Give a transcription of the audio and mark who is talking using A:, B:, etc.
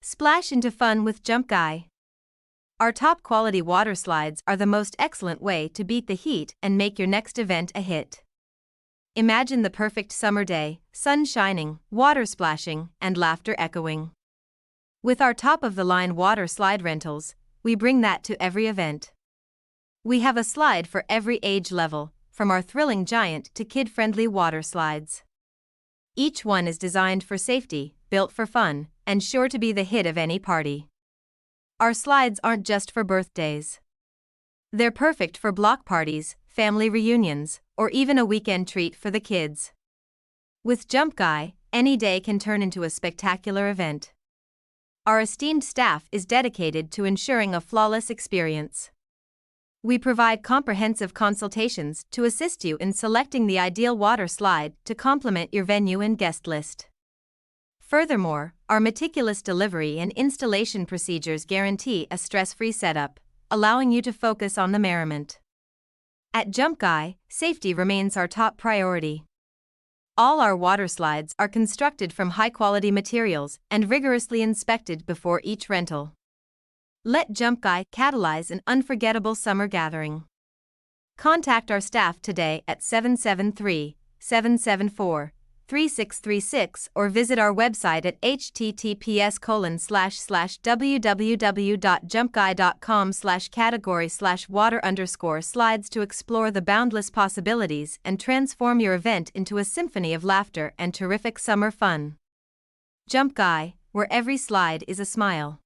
A: Splash into fun with Jump Guy. Our top quality water slides are the most excellent way to beat the heat and make your next event a hit. Imagine the perfect summer day, sun shining, water splashing, and laughter echoing. With our top-of-the-line water slide rentals, we bring that to every event. We have a slide for every age level, from our thrilling giant to kid-friendly water slides. Each one is designed for safety, built for fun, and sure to be the hit of any party. Our slides aren't just for birthdays. They're perfect for block parties, family reunions, or even a weekend treat for the kids. With Jump Guy, any day can turn into a spectacular event. Our esteemed staff is dedicated to ensuring a flawless experience. We provide comprehensive consultations to assist you in selecting the ideal water slide to complement your venue and guest list. Furthermore, our meticulous delivery and installation procedures guarantee a stress-free setup, allowing you to focus on the merriment. At Jump Guy, safety remains our top priority. All our water slides are constructed from high-quality materials and rigorously inspected before each rental. Let Jump Guy catalyze an unforgettable summer gathering. Contact our staff today at 773-774-3636 or visit our website at https://www.jumpguy.com/category/water_slides to explore the boundless possibilities and transform your event into a symphony of laughter and terrific summer fun. Jump Guy, where every slide is a smile.